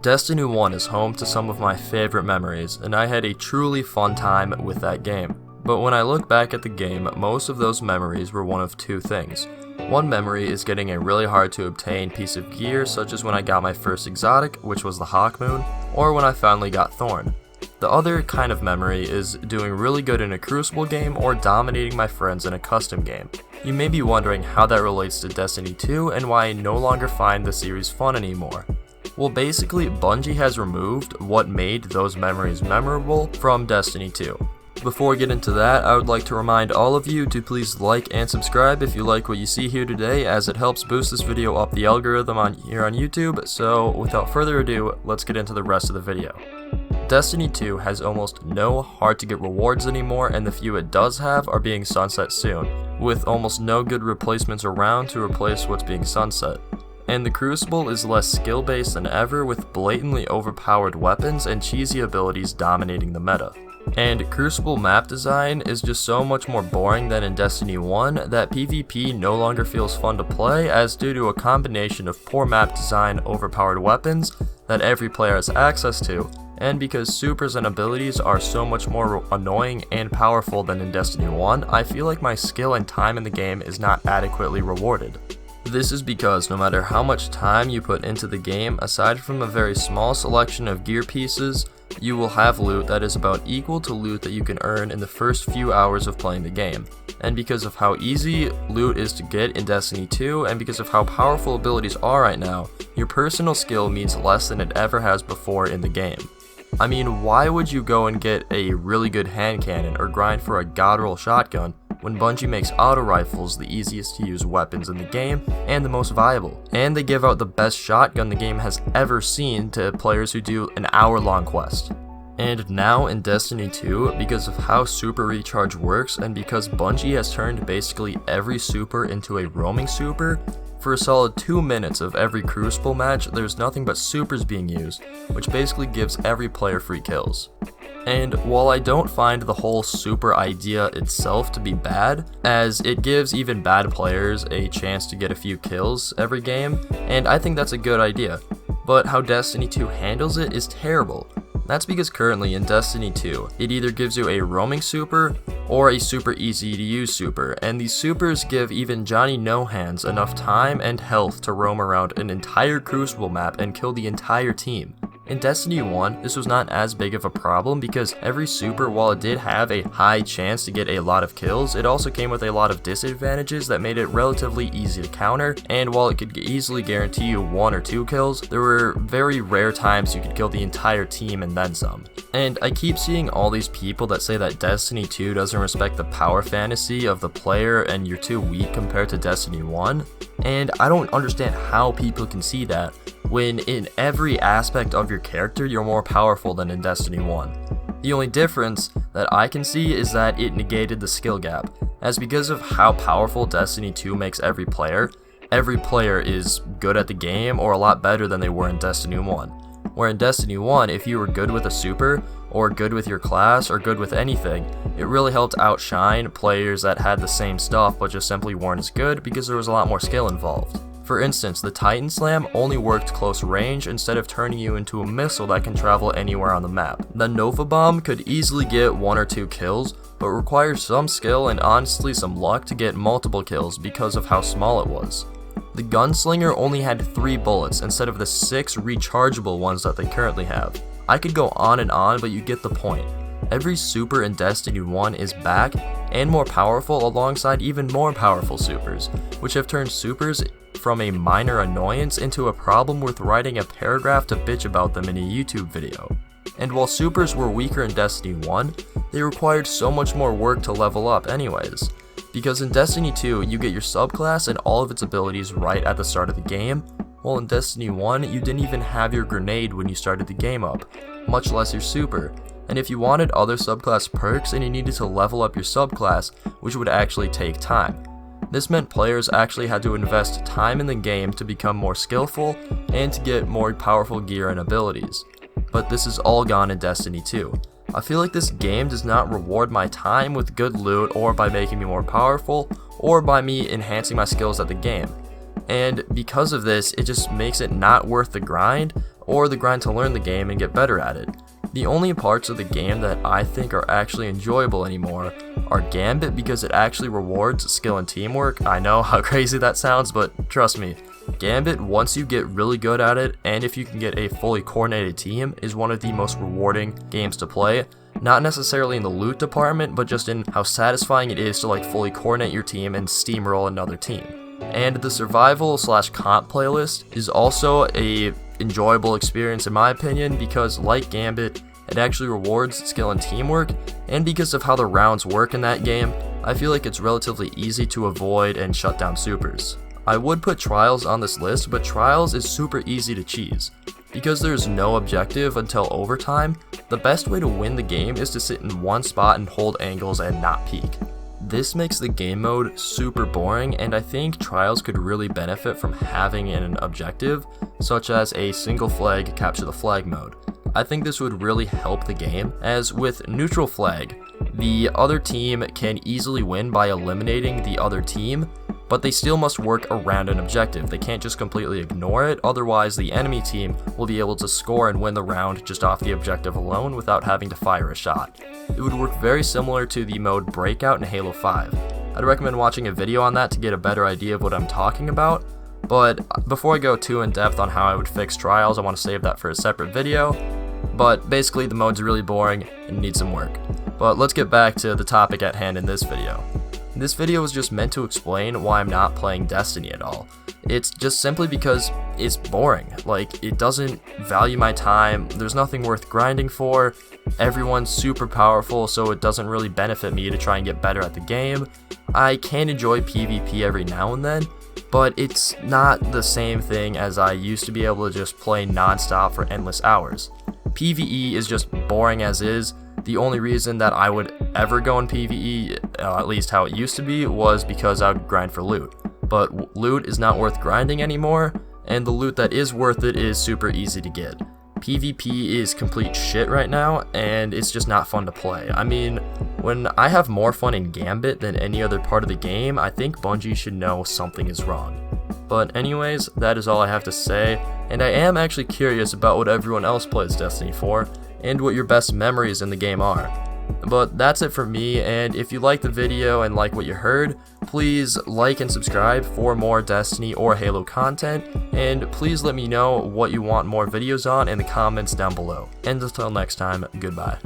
Destiny 1 is home to some of my favorite memories, and I had a truly fun time with that game. But when I look back at the game, most of those memories were one of two things. One memory is getting a really hard to obtain piece of gear, such as when I got my first exotic, which was the Hawk Moon, or when I finally got Thorn. The other kind of memory is doing really good in a Crucible game or dominating my friends in a custom game. You may be wondering how that relates to Destiny 2 and why I no longer find the series fun anymore. Well, basically, Bungie has removed what made those memories memorable from Destiny 2. Before we get into that, I would like to remind all of you to please like and subscribe if you like what you see here today, as it helps boost this video up the algorithm here on YouTube. So without further ado, let's get into the rest of the video. Destiny 2 has almost no hard to get rewards anymore, and the few it does have are being sunset soon, with almost no good replacements around to replace what's being sunset. And the Crucible is less skill based than ever, with blatantly overpowered weapons and cheesy abilities dominating the meta. And Crucible map design is just so much more boring than in Destiny 1 that PvP no longer feels fun to play, as due to a combination of poor map design, overpowered weapons that every player has access to, and because supers and abilities are so much more annoying and powerful than in Destiny 1, I feel like my skill and time in the game is not adequately rewarded. This is because no matter how much time you put into the game, aside from a very small selection of gear pieces, you will have loot that is about equal to loot that you can earn in the first few hours of playing the game. And because of how easy loot is to get in Destiny 2, and because of how powerful abilities are right now, your personal skill means less than it ever has before in the game. I mean, why would you go and get a really good hand cannon or grind for a god roll shotgun when Bungie makes auto rifles the easiest to use weapons in the game and the most viable? And they give out the best shotgun the game has ever seen to players who do an hour-long quest. And now in Destiny 2, because of how super recharge works and because Bungie has turned basically every super into a roaming super, for a solid 2 minutes of every Crucible match, there's nothing but supers being used, which basically gives every player free kills. And while I don't find the whole super idea itself to be bad, as it gives even bad players a chance to get a few kills every game, and I think that's a good idea, but how Destiny 2 handles it is terrible. That's because currently in Destiny 2, it either gives you a roaming super or a super easy to use super, and these supers give even Johnny No-Hands enough time and health to roam around an entire Crucible map and kill the entire team. In Destiny 1, this was not as big of a problem because every super, while it did have a high chance to get a lot of kills, it also came with a lot of disadvantages that made it relatively easy to counter, and while it could easily guarantee you 1 or 2 kills, there were very rare times you could kill the entire team and then some. And I keep seeing all these people that say that Destiny 2 doesn't respect the power fantasy of the player and you're too weak compared to Destiny 1, and I don't understand how people can see that, when in every aspect of your character you're more powerful than in Destiny 1. The only difference that I can see is that it negated the skill gap, as because of how powerful Destiny 2 makes every player is good at the game or a lot better than they were in Destiny 1. Where in Destiny 1, if you were good with a super, or good with your class, or good with anything, it really helped outshine players that had the same stuff but just simply weren't as good because there was a lot more skill involved. For instance, the Titan Slam only worked close range instead of turning you into a missile that can travel anywhere on the map. The Nova Bomb could easily get 1 or 2 kills, but requires some skill and honestly some luck to get multiple kills because of how small it was. The Gunslinger only had 3 bullets instead of the 6 rechargeable ones that they currently have. I could go on and on, but you get the point. Every super in Destiny 1 is back and more powerful alongside even more powerful supers, which have turned supers from a minor annoyance into a problem worth writing a paragraph to bitch about them in a YouTube video. And while supers were weaker in Destiny 1, they required so much more work to level up anyways. Because in Destiny 2, you get your subclass and all of its abilities right at the start of the game, while in Destiny 1, you didn't even have your grenade when you started the game up, much less your super. And if you wanted other subclass perks, then you needed to level up your subclass, which would actually take time. This meant players actually had to invest time in the game to become more skillful and to get more powerful gear and abilities. But this is all gone in Destiny 2. I feel like this game does not reward my time with good loot or by making me more powerful or by me enhancing my skills at the game. And because of this, it just makes it not worth the grind or the grind to learn the game and get better at it. The only parts of the game that I think are actually enjoyable anymore are Gambit, because it actually rewards skill and teamwork. I know how crazy that sounds, but trust me, Gambit, once you get really good at it, and if you can get a fully coordinated team, is one of the most rewarding games to play. Not necessarily in the loot department, but just in how satisfying it is to like fully coordinate your team and steamroll another team. And the survival/comp playlist is also a enjoyable experience in my opinion, because like Gambit, it actually rewards skill and teamwork, and because of how the rounds work in that game, I feel like it's relatively easy to avoid and shut down supers. I would put Trials on this list, but Trials is super easy to cheese. Because there's no objective until overtime, the best way to win the game is to sit in one spot and hold angles and not peek. This makes the game mode super boring, and I think Trials could really benefit from having an objective, such as a single flag capture the flag mode. I think this would really help the game, as with neutral flag, the other team can easily win by eliminating the other team, but they still must work around an objective. They can't just completely ignore it, otherwise the enemy team will be able to score and win the round just off the objective alone without having to fire a shot. It would work very similar to the mode Breakout in Halo 5. I'd recommend watching a video on that to get a better idea of what I'm talking about, but before I go too in depth on how I would fix Trials, I want to save that for a separate video. But basically the mode's really boring and needs some work. But let's get back to the topic at hand in this video. This video is just meant to explain why I'm not playing Destiny at all. It's just simply because it's boring. Like, it doesn't value my time, there's nothing worth grinding for, everyone's super powerful, so it doesn't really benefit me to try and get better at the game. I can enjoy PvP every now and then, but it's not the same thing as I used to be able to just play non-stop for endless hours. PvE is just boring as is. The only reason that I would ever go in PvE, at least how it used to be, was because I would grind for loot. But loot is not worth grinding anymore, and the loot that is worth it is super easy to get. PvP is complete shit right now, and it's just not fun to play. I mean, when I have more fun in Gambit than any other part of the game, I think Bungie should know something is wrong. But anyways, that is all I have to say, and I am actually curious about what everyone else plays Destiny for, and what your best memories in the game are. But that's it for me, and if you liked the video and like what you heard, please like and subscribe for more Destiny or Halo content, and please let me know what you want more videos on in the comments down below. And until next time, goodbye.